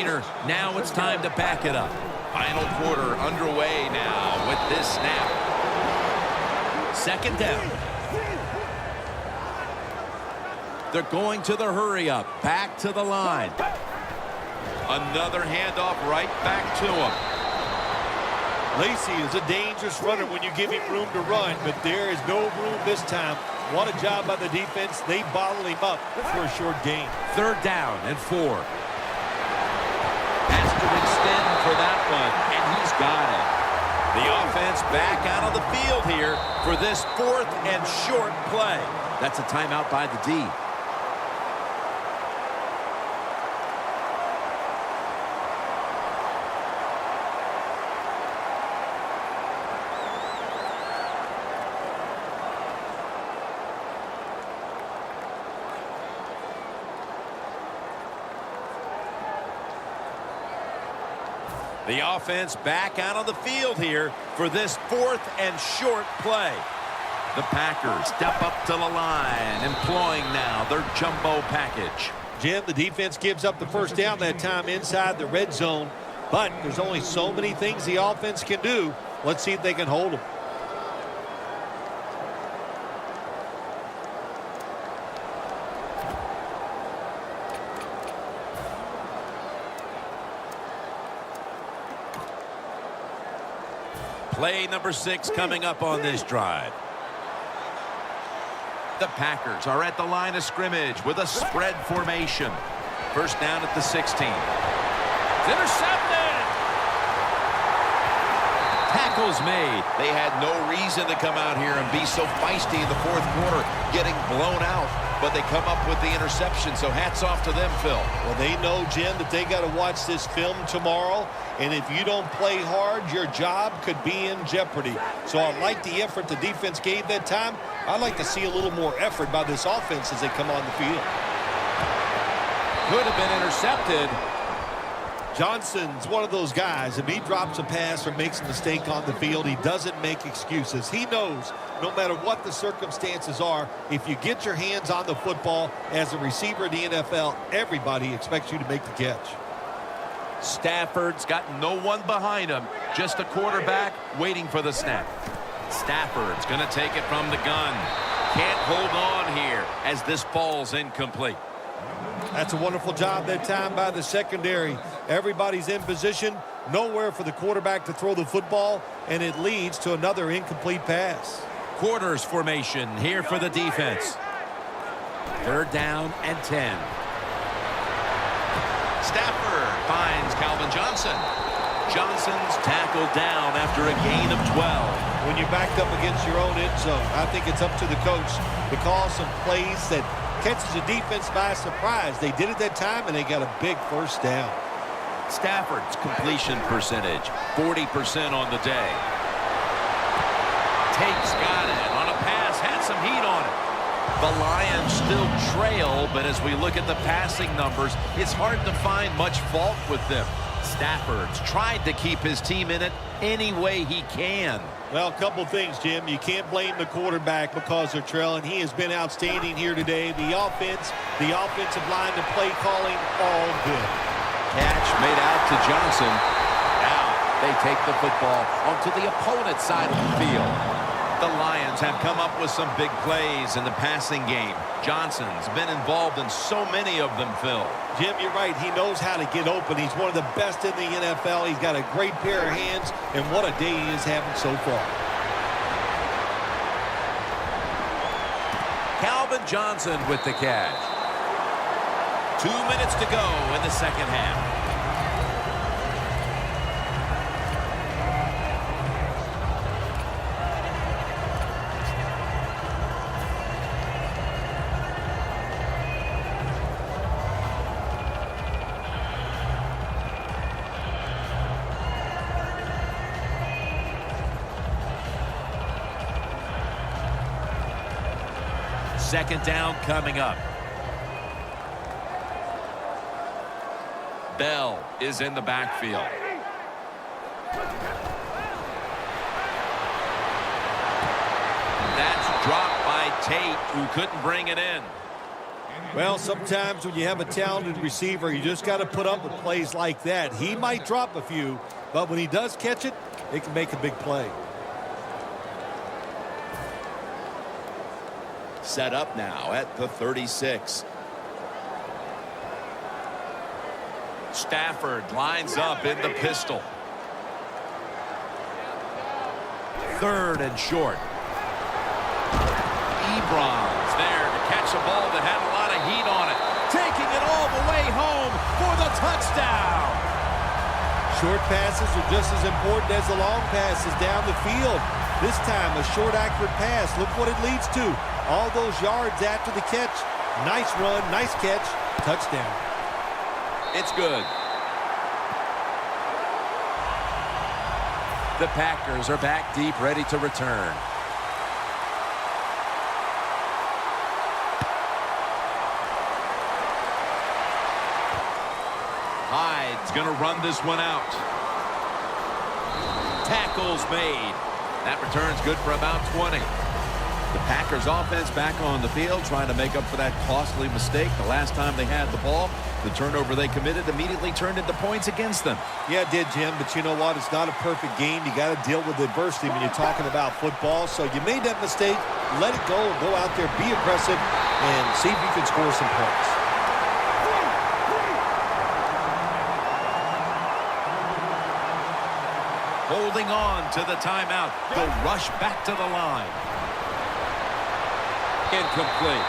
gainer. Now it's time to back it up. Final quarter underway now with this snap. Second down. They're going to the hurry up. Back to the line. Another handoff right back to him. Lacey is a dangerous runner when you give him room to run, but there is no room this time. What a job by the defense. They bottled him up for a short gain. Third down and 4. Has to extend for that one, and he's got it. The offense back out on the field here for this 4th and short play. That's a timeout by the D. The offense back out on the field here for this 4th and short play. The Packers step up to the line, employing now their jumbo package. Jim, the defense gives up the first down that time inside the red zone, but there's only so many things the offense can do. Let's see if they can hold them. Play number 6 coming up on this drive. The Packers are at the line of scrimmage with a spread formation. First down at the 16. It's intercepted. Tackles made. They had no reason to come out here and be so feisty in the 4th quarter, getting blown out, but they come up with the interception, so hats off to them, Phil. Well, they know, Jim, that they got to watch this film tomorrow, and if you don't play hard, your job could be in jeopardy. So I like the effort the defense gave that time. I'd like to see a little more effort by this offense as they come on the field. Could have been intercepted. Johnson's one of those guys. If he drops a pass or makes a mistake on the field, he doesn't make excuses. He knows no matter what the circumstances are, if you get your hands on the football as a receiver in the NFL, everybody expects you to make the catch. Stafford's got no one behind him, just a quarterback waiting for the snap. Stafford's going to take it from the gun. Can't hold on here as this falls incomplete. That's a wonderful job that time by the secondary. Everybody's in position, nowhere for the quarterback to throw the football, and it leads to another incomplete pass. Quarters formation here for the defense. Third down and 10. Stafford finds Calvin Johnson. Johnson's tackled down after a gain of 12. When you're backed up against your own end zone, I think it's up to the coach to call some plays that catches the defense by surprise. They did it that time, and they got a big first down. Stafford's completion percentage, 40% on the day. Tate's got it on a pass, had some heat on it. The Lions still trail, but as we look at the passing numbers, it's hard to find much fault with them. Stafford's tried to keep his team in it any way he can. Well, a couple things, Jim. You can't blame the quarterback because they're trailing. He has been outstanding here today. The offensive line, the play calling, all good. Catch made out to Johnson. Now they take the football onto the opponent's side of the field. The Lions have come up with some big plays in the passing game. Johnson's been involved in so many of them, Phil. Jim, you're right. He knows how to get open. He's one of the best in the NFL. He's got a great pair of hands, and what a day he is having so far. Calvin Johnson with the catch. 2 minutes to go in the second half. Second down coming up. Bell is in the backfield. That's dropped by Tate, who couldn't bring it in. Well, sometimes when you have a talented receiver, you just got to put up with plays like that. He might drop a few, but when he does catch it, it can make a big play. Set up now at the 36. Stafford lines up in the pistol. 3rd and short. Ebron's there to catch a ball that had a lot of heat on it. Taking it all the way home for the touchdown. Short passes are just as important as the long passes down the field. This time, a short, accurate pass. Look what it leads to. All those yards after the catch. Nice run, nice catch, touchdown. It's good. The Packers are back deep, ready to return. Hyde's going to run this one out. Tackles made. That return's good for about 20. The Packers offense back on the field trying to make up for that costly mistake. The last time they had the ball, the turnover they committed immediately turned into points against them. Yeah, it did, Jim, but you know what? It's not a perfect game. You got to deal with adversity when you're talking about football. So you made that mistake. Let it go. Go out there, be aggressive, and see if you can score some points. Holding on to the timeout. They'll rush back to the line. Incomplete.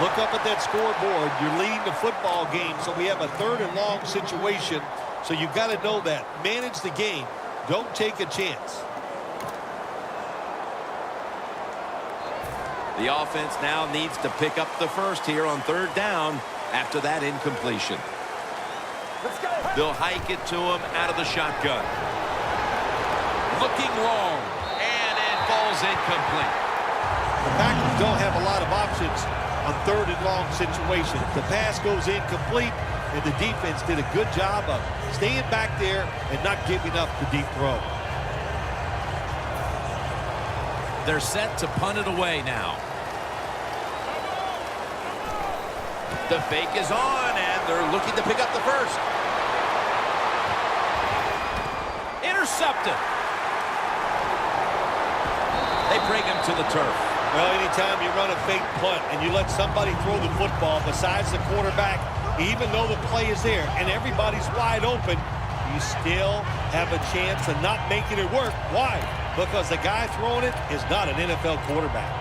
Look up at that scoreboard. You're leading the football game, so we have a 3rd and long situation. So you've got to know that. Manage the game. Don't take a chance. The offense now needs to pick up the first here on 3rd down after that incompletion. They'll hike it to him out of the shotgun. Looking long, and it falls incomplete. The Packers don't have a lot of options on 3rd and long situations. The pass goes incomplete, and the defense did a good job of staying back there and not giving up the deep throw. They're set to punt it away now. The fake is on, and they're looking to pick up the first. Intercepted. They bring him to the turf. Well, anytime you run a fake punt and you let somebody throw the football besides the quarterback, even though the play is there and everybody's wide open, you still have a chance of not making it work. Why? Because the guy throwing it is not an NFL quarterback.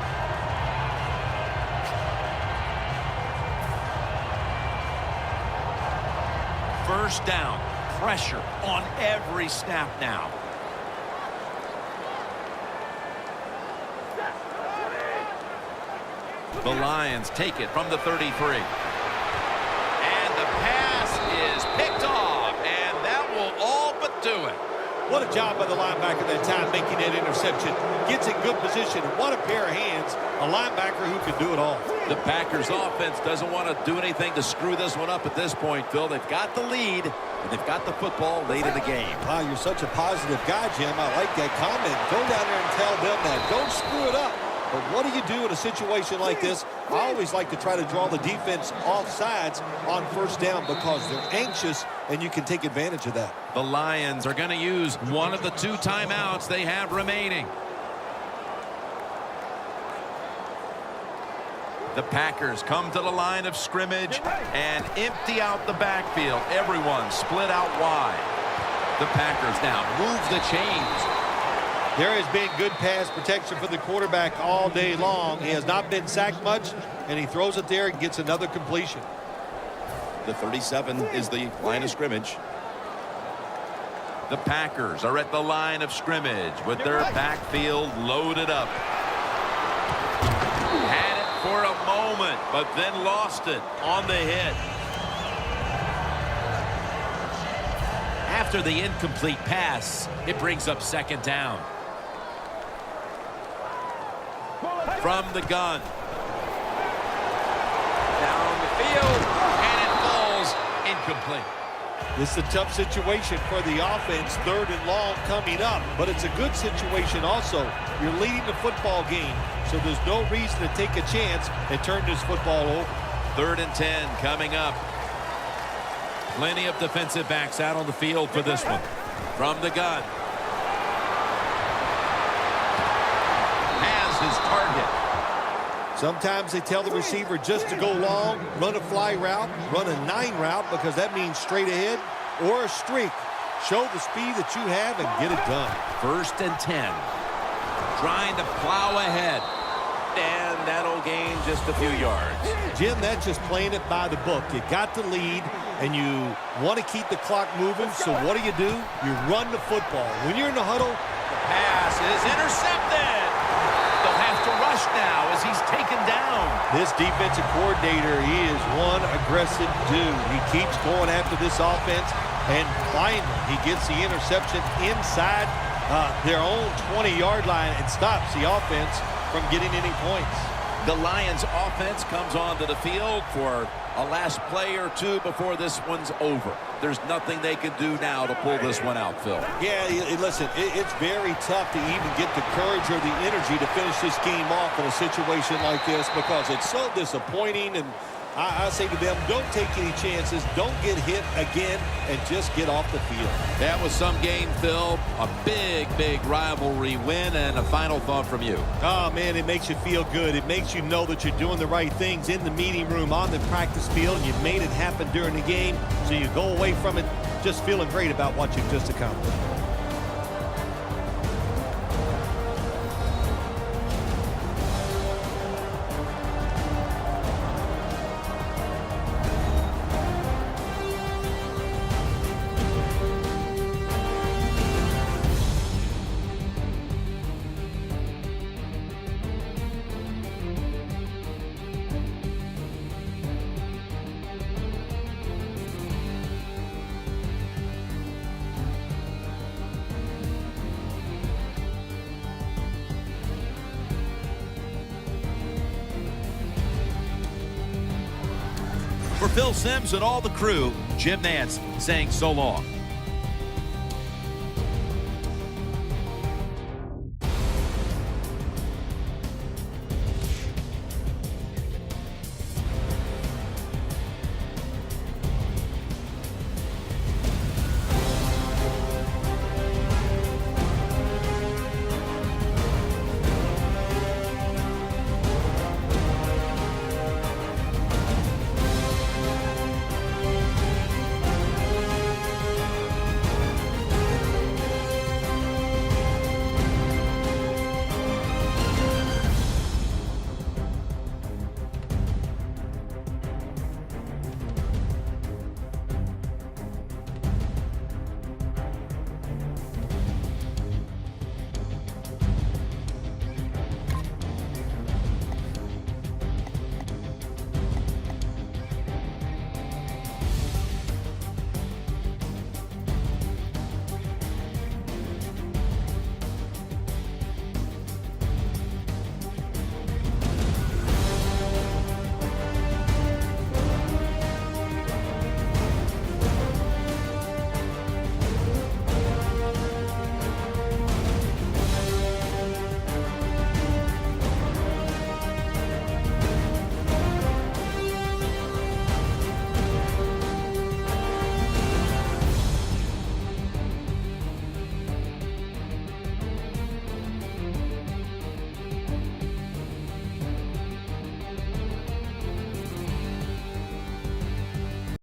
First down. Pressure on every snap now. The Lions take it from the 33. And the pass is picked off, and that will all but do it. What a job by the linebacker that time making that interception. Gets in good position. What a pair of hands. A linebacker who can do it all. The Packers offense doesn't want to do anything to screw this one up at this point, Phil. They've got the lead, and they've got the football late in the game. Wow, you're such a positive guy, Jim. I like that comment. Go down there and tell them that. Don't screw it up. But what do you do in a situation like this? I always like to try to draw the defense off sides on first down because they're anxious, and you can take advantage of that. The Lions are going to use one of the 2 timeouts they have remaining. The Packers come to the line of scrimmage and empty out the backfield. Everyone split out wide. The Packers now move the chains. There has been good pass protection for the quarterback all day long. He has not been sacked much, and he throws it there and gets another completion. The 37 is the line of scrimmage. The Packers are at the line of scrimmage with their backfield loaded up. Had it for a moment, but then lost it on the hit. After the incomplete pass, it brings up 2nd down. From the gun. Down the field, and it falls incomplete. This is a tough situation for the offense, 3rd and long coming up, but it's a good situation also. You're leading the football game, so there's no reason to take a chance and turn this football over. 3rd and 10 coming up. Plenty of defensive backs out on the field for this one. From the gun. Has his target. Sometimes they tell the receiver just to go long, run a fly route, run a 9 route, because that means straight ahead or a streak. Show the speed that you have and get it done. 1st and 10. Trying to plow ahead. And that'll gain just a few yards. Jim, that's just playing it by the book. You got the lead, and you want to keep the clock moving, so what do? You run the football. When you're in the huddle, the pass is intercepted. They'll have to rush now as he's taken down. This defensive coordinator, he is one aggressive dude. He keeps going after this offense, and finally he gets the interception inside their own 20-yard line and stops the offense from getting any points. The Lions offense comes onto the field for a last play or two before this one's over. There's nothing they can do now to pull this one out, Phil. Yeah, listen, it's very tough to even get the courage or the energy to finish this game off in a situation like this because it's so disappointing. And I say to them, don't take any chances, don't get hit again, and just get off the field. That was some game, Phil. A big rivalry win, and a final thought from you. Oh, man, it makes you feel good. It makes you know that you're doing the right things in the meeting room, on the practice field, and you made it happen during the game, so you go away from it just feeling great about what you've just accomplished. For Phil Simms and all the crew, Jim Nantz saying so long.